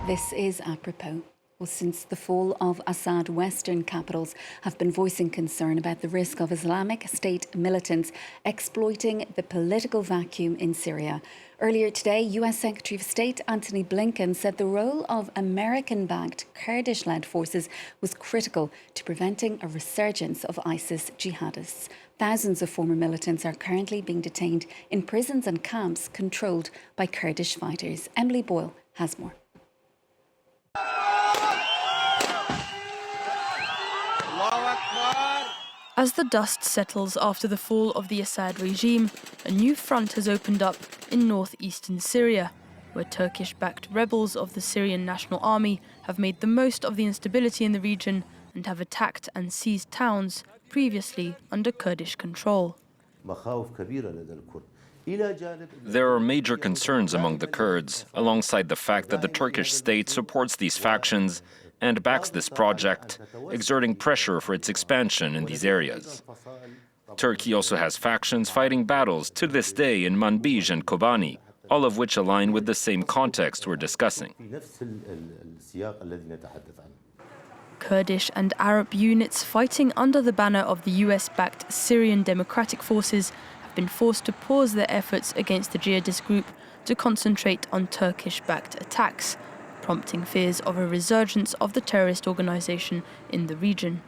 This is apropos. Well, since the fall of Assad, Western capitals have been voicing concern about the risk of Islamic State militants exploiting the political vacuum in Syria. Earlier today, US Secretary of State Antony Blinken said the role of American-backed Kurdish-led forces was critical to preventing a resurgence of ISIS jihadists. Thousands of former militants are currently being detained in prisons and camps controlled by Kurdish fighters. Emily Boyle has more. As the dust settles after the fall of the Assad regime, a new front has opened up in northeastern Syria, where Turkish-backed rebels of the Syrian National Army have made the most of the instability in the region and have attacked and seized towns previously under Kurdish control. There are major concerns among the Kurds, alongside the fact that the Turkish state supports these factions and backs this project, exerting pressure for its expansion in these areas. Turkey also has factions fighting battles to this day in Manbij and Kobani, all of which align with the same context we're discussing. Kurdish and Arab units fighting under the banner of the US-backed Syrian Democratic Forces have been forced to pause their efforts against the jihadist group to concentrate on Turkish-backed attacks, prompting fears of a resurgence of the terrorist organization in the region.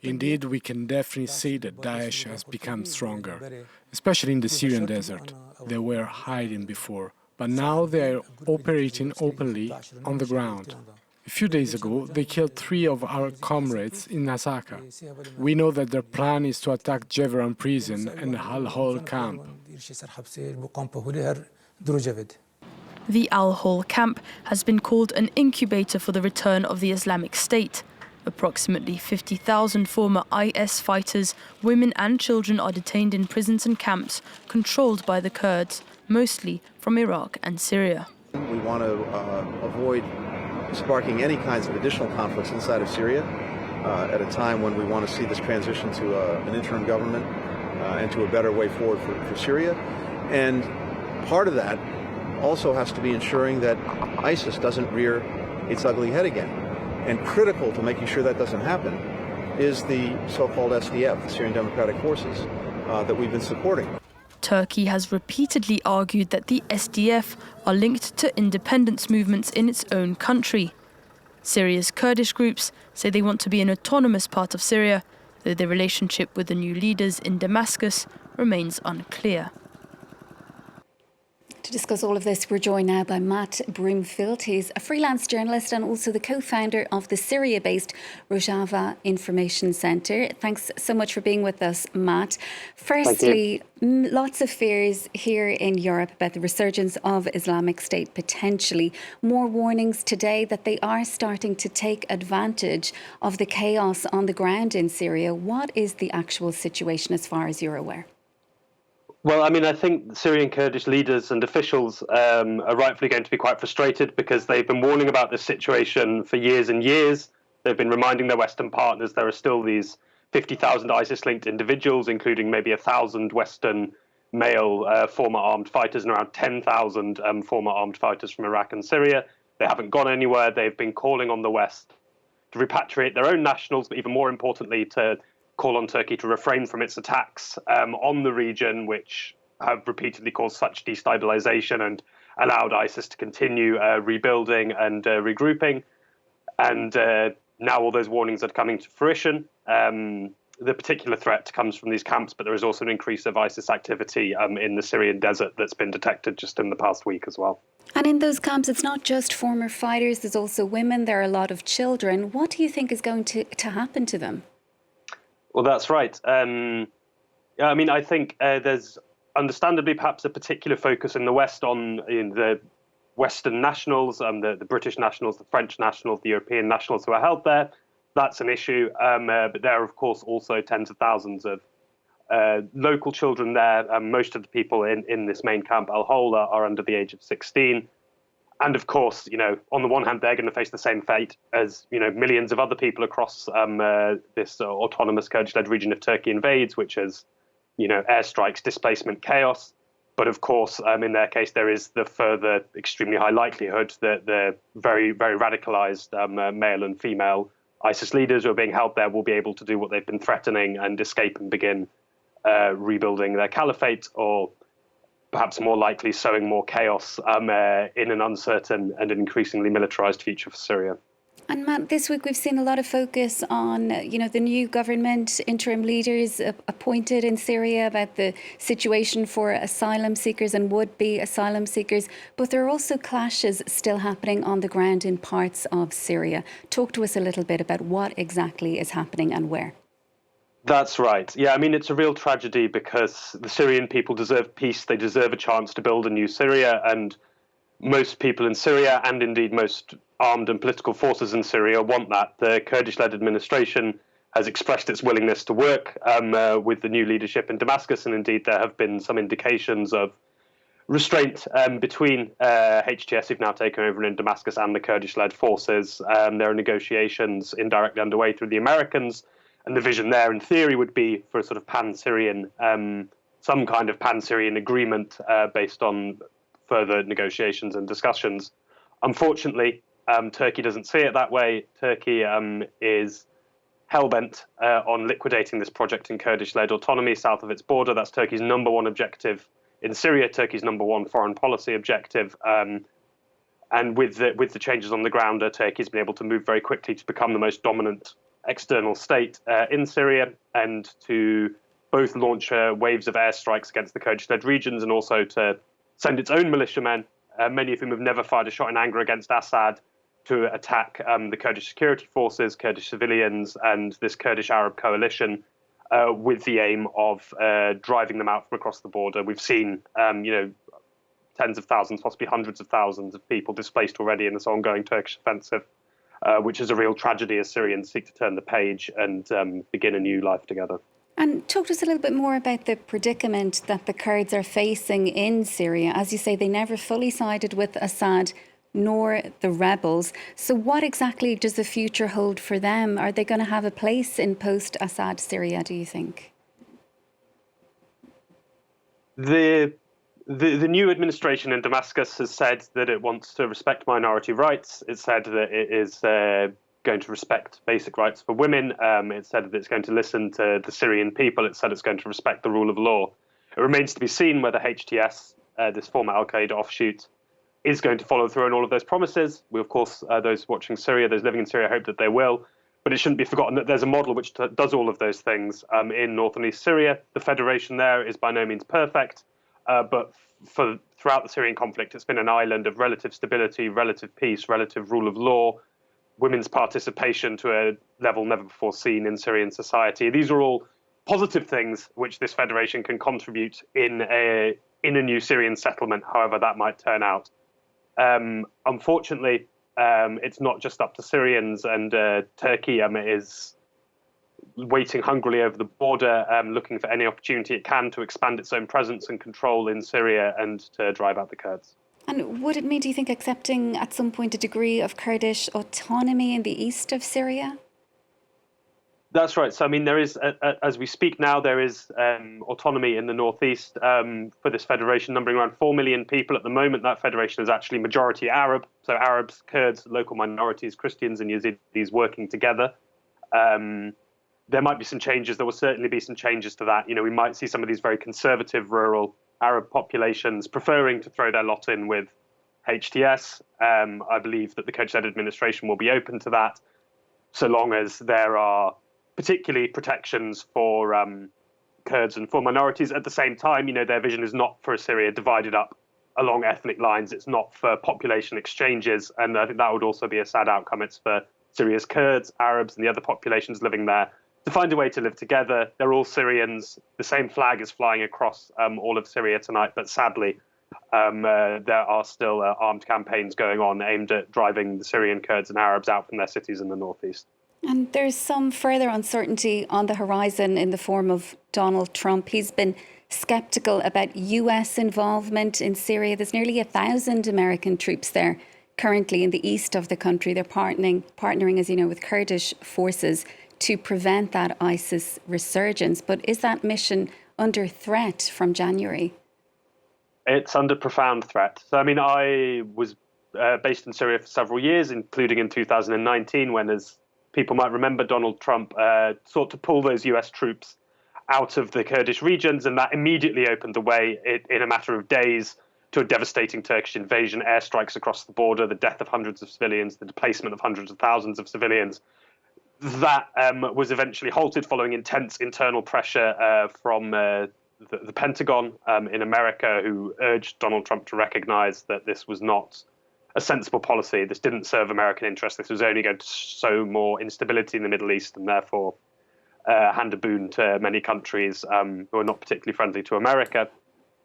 Indeed, we can definitely see that Daesh has become stronger, especially in the Syrian desert. They were hiding before, but now they are operating openly on the ground. A few days ago, they killed 3 of our comrades in Nasaka. We know that their plan is to attack Jevran prison and Al-Hol camp. The Al-Hol camp has been called an incubator for the return of the Islamic State. Approximately 50,000 former IS fighters, women and children are detained in prisons and camps controlled by the Kurds, mostly from Iraq and Syria. We want to avoid sparking any kinds of additional conflicts inside of Syria at a time when we want to see this transition to an interim government and to a better way forward for Syria. And part of that also has to be ensuring that ISIS doesn't rear its ugly head again. And critical to making sure that doesn't happen is the so-called SDF, the Syrian Democratic Forces, that we've been supporting. Turkey has repeatedly argued that the SDF are linked to independence movements in its own country. Syria's Kurdish groups say they want to be an autonomous part of Syria, though their relationship with the new leaders in Damascus remains unclear. To discuss all of this, we're joined now by Matt Broomfield. He's a freelance journalist and also the co-founder of the Syria-based Rojava Information Centre. Thanks so much for being with us, Matt. Firstly, lots of fears here in Europe about the resurgence of Islamic State potentially. More warnings today that they are starting to take advantage of the chaos on the ground in Syria. What is the actual situation as far as you're aware? Well, I mean, I think Syrian Kurdish leaders and officials are rightfully going to be quite frustrated because they've been warning about this situation for years and years. They've been reminding their Western partners there are still these 50,000 ISIS-linked individuals, including maybe 1,000 Western male former armed fighters and around 10,000 former armed fighters from Iraq and Syria. They haven't gone anywhere. They've been calling on the West to repatriate their own nationals, but even more importantly, to call on Turkey to refrain from its attacks on the region, which have repeatedly caused such destabilization and allowed ISIS to continue rebuilding and regrouping. And now all those warnings are coming to fruition. The particular threat comes from these camps, but there is also an increase of ISIS activity in the Syrian desert that's been detected just in the past week as well. And in those camps, it's not just former fighters, there's also women, there are a lot of children. What do you think is going to happen to them? Well, that's right. I mean, I think there's understandably perhaps a particular focus in the West on the Western nationals, the British nationals, the French nationals, the European nationals who are held there. That's an issue. But there are, of course, also tens of thousands of local children there. Most of the people in this main camp, Al-Hol, are under the age of 16. And of course, on the one hand, they're going to face the same fate as, millions of other people across this autonomous Kurdish-led region if Turkey invades, which is, airstrikes, displacement, chaos. But of course, in their case, there is the further extremely high likelihood that the very, very radicalized male and female ISIS leaders who are being held there will be able to do what they've been threatening and escape and begin rebuilding their caliphate, or perhaps more likely sowing more chaos in an uncertain and an increasingly militarized future for Syria. And Matt, this week we've seen a lot of focus on, the new government, interim leaders appointed in Syria, about the situation for asylum seekers and would-be asylum seekers. But there are also clashes still happening on the ground in parts of Syria. Talk to us a little bit about what exactly is happening and where. That's right. Yeah, I mean, it's a real tragedy because the Syrian people deserve peace. They deserve a chance to build a new Syria. And most people in Syria, and indeed most armed and political forces in Syria, want that. The Kurdish-led administration has expressed its willingness to work with the new leadership in Damascus. And indeed, there have been some indications of restraint between HTS, who've now taken over in Damascus, and the Kurdish-led forces. There are negotiations indirectly underway through the Americans. And the vision there, in theory, would be for a sort of pan-Syrian, some kind of pan-Syrian agreement based on further negotiations and discussions. Unfortunately, Turkey doesn't see it that way. Turkey is hell-bent on liquidating this project in Kurdish-led autonomy south of its border. That's Turkey's number one objective in Syria, Turkey's number one foreign policy objective. And with the changes on the ground, Turkey's been able to move very quickly to become the most dominant external state in Syria, and to both launch waves of airstrikes against the Kurdish-led regions, and also to send its own militiamen, many of whom have never fired a shot in anger against Assad, to attack the Kurdish security forces, Kurdish civilians, and this Kurdish Arab coalition, with the aim of driving them out from across the border. We've seen, tens of thousands, possibly hundreds of thousands of people displaced already in this ongoing Turkish offensive, which is a real tragedy as Syrians seek to turn the page and begin a new life together. And talk to us a little bit more about the predicament that the Kurds are facing in Syria. As you say, they never fully sided with Assad nor the rebels. So what exactly does the future hold for them? Are they going to have a place in post-Assad Syria, do you think? The new administration in Damascus has said that it wants to respect minority rights. It said that it is going to respect basic rights for women. It said that it's going to listen to the Syrian people. It said it's going to respect the rule of law. It remains to be seen whether HTS, this former al-Qaeda offshoot, is going to follow through on all of those promises. We, of course, those watching Syria, those living in Syria, hope that they will. But it shouldn't be forgotten that there's a model which does all of those things in north and east Syria. The federation there is by no means perfect, but throughout the Syrian conflict, it's been an island of relative stability, relative peace, relative rule of law, women's participation to a level never before seen in Syrian society. These are all positive things which this federation can contribute in a new Syrian settlement, however that might turn out. Unfortunately, it's not just up to Syrians, and Turkey is waiting hungrily over the border, looking for any opportunity it can to expand its own presence and control in Syria and to drive out the Kurds. And would it mean, do you think, accepting at some point a degree of Kurdish autonomy in the east of Syria? That's right. So, I mean, there is, as we speak now, there is autonomy in the northeast for this federation, numbering around 4 million people at the moment. That federation is actually majority Arab, so Arabs, Kurds, local minorities, Christians and Yazidis working together. There might be some changes. There will certainly be some changes to that. We might see some of these very conservative rural Arab populations preferring to throw their lot in with HTS. I believe that the Kurdish-led administration will be open to that, so long as there are particularly protections for Kurds and for minorities. At the same time, their vision is not for a Syria divided up along ethnic lines. It's not for population exchanges. And I think that would also be a sad outcome. It's for Syria's Kurds, Arabs, and the other populations living there to find a way to live together. They're all Syrians. The same flag is flying across all of Syria tonight. But sadly, there are still armed campaigns going on aimed at driving the Syrian Kurds and Arabs out from their cities in the northeast. And there's some further uncertainty on the horizon in the form of Donald Trump. He's been sceptical about US involvement in Syria. There's nearly 1,000 American troops there currently in the east of the country. They're partnering, as you know, with Kurdish forces to prevent that ISIS resurgence. But is that mission under threat from January? It's under profound threat. So, I mean, I was based in Syria for several years, including in 2019, when, as people might remember, Donald Trump sought to pull those US troops out of the Kurdish regions, and that immediately opened the way in a matter of days to a devastating Turkish invasion, airstrikes across the border, the death of hundreds of civilians, the displacement of hundreds of thousands of civilians. That was eventually halted following intense internal pressure from the Pentagon in America, who urged Donald Trump to recognize that this was not a sensible policy. This didn't serve American interests. This was only going to sow more instability in the Middle East and therefore hand a boon to many countries who are not particularly friendly to America.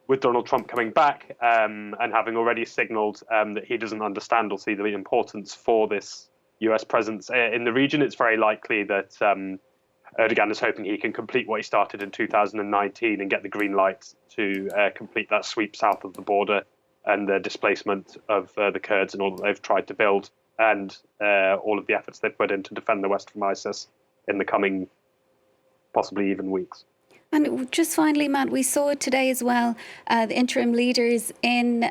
With Donald Trump coming back and having already signaled that he doesn't understand or see the importance for this US presence in the region, it's very likely that Erdogan is hoping he can complete what he started in 2019 and get the green light to complete that sweep south of the border and the displacement of the Kurds and all that they've tried to build, and all of the efforts they've put in to defend the West from ISIS in the coming, possibly even weeks. And just finally, Matt, we saw it today as well, the interim leaders in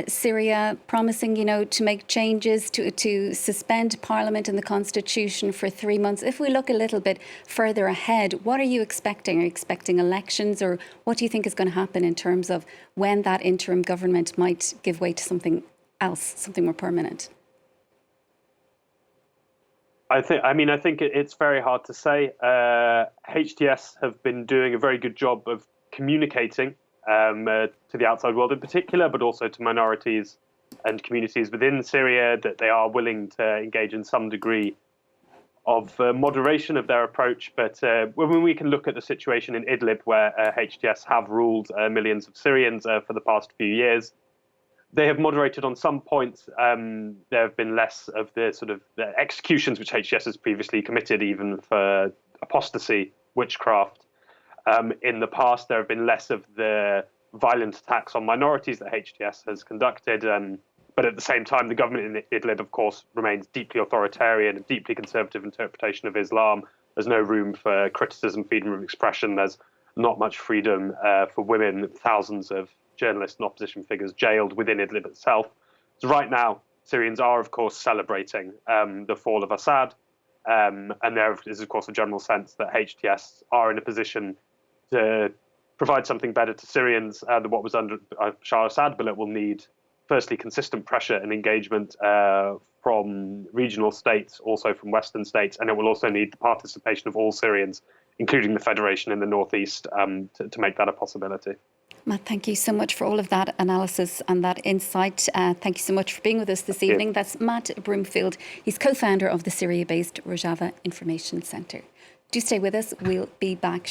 Syria promising, to make changes to suspend Parliament and the Constitution for 3 months. If we look a little bit further ahead, what are you expecting? Are you expecting elections, or what do you think is going to happen in terms of when that interim government might give way to something else, something more permanent? I think it's very hard to say. HTS have been doing a very good job of communicating to the outside world in particular, but also to minorities and communities within Syria, that they are willing to engage in some degree of moderation of their approach. But when we can look at the situation in Idlib, where HTS have ruled millions of Syrians for the past few years, they have moderated on some points. There have been less of the sort of the executions which HTS has previously committed, even for apostasy, witchcraft. In the past, there have been less of the violent attacks on minorities that HTS has conducted. But at the same time, the government in Idlib, of course, remains deeply authoritarian, a deeply conservative interpretation of Islam. There's no room for criticism, freedom of expression. There's not much freedom for women. Thousands of journalists and opposition figures jailed within Idlib itself. So right now, Syrians are, of course, celebrating the fall of Assad. And there is, of course, a general sense that HTS are in a position to provide something better to Syrians than what was under Bashar Assad, but it will need, firstly, consistent pressure and engagement from regional states, also from Western states, and it will also need the participation of all Syrians, including the Federation in the northeast, to make that a possibility. Matt, thank you so much for all of that analysis and that insight. Thank you so much for being with us this evening. That's Matt Broomfield. He's co-founder of the Syria-based Rojava Information Centre. Do stay with us. We'll be back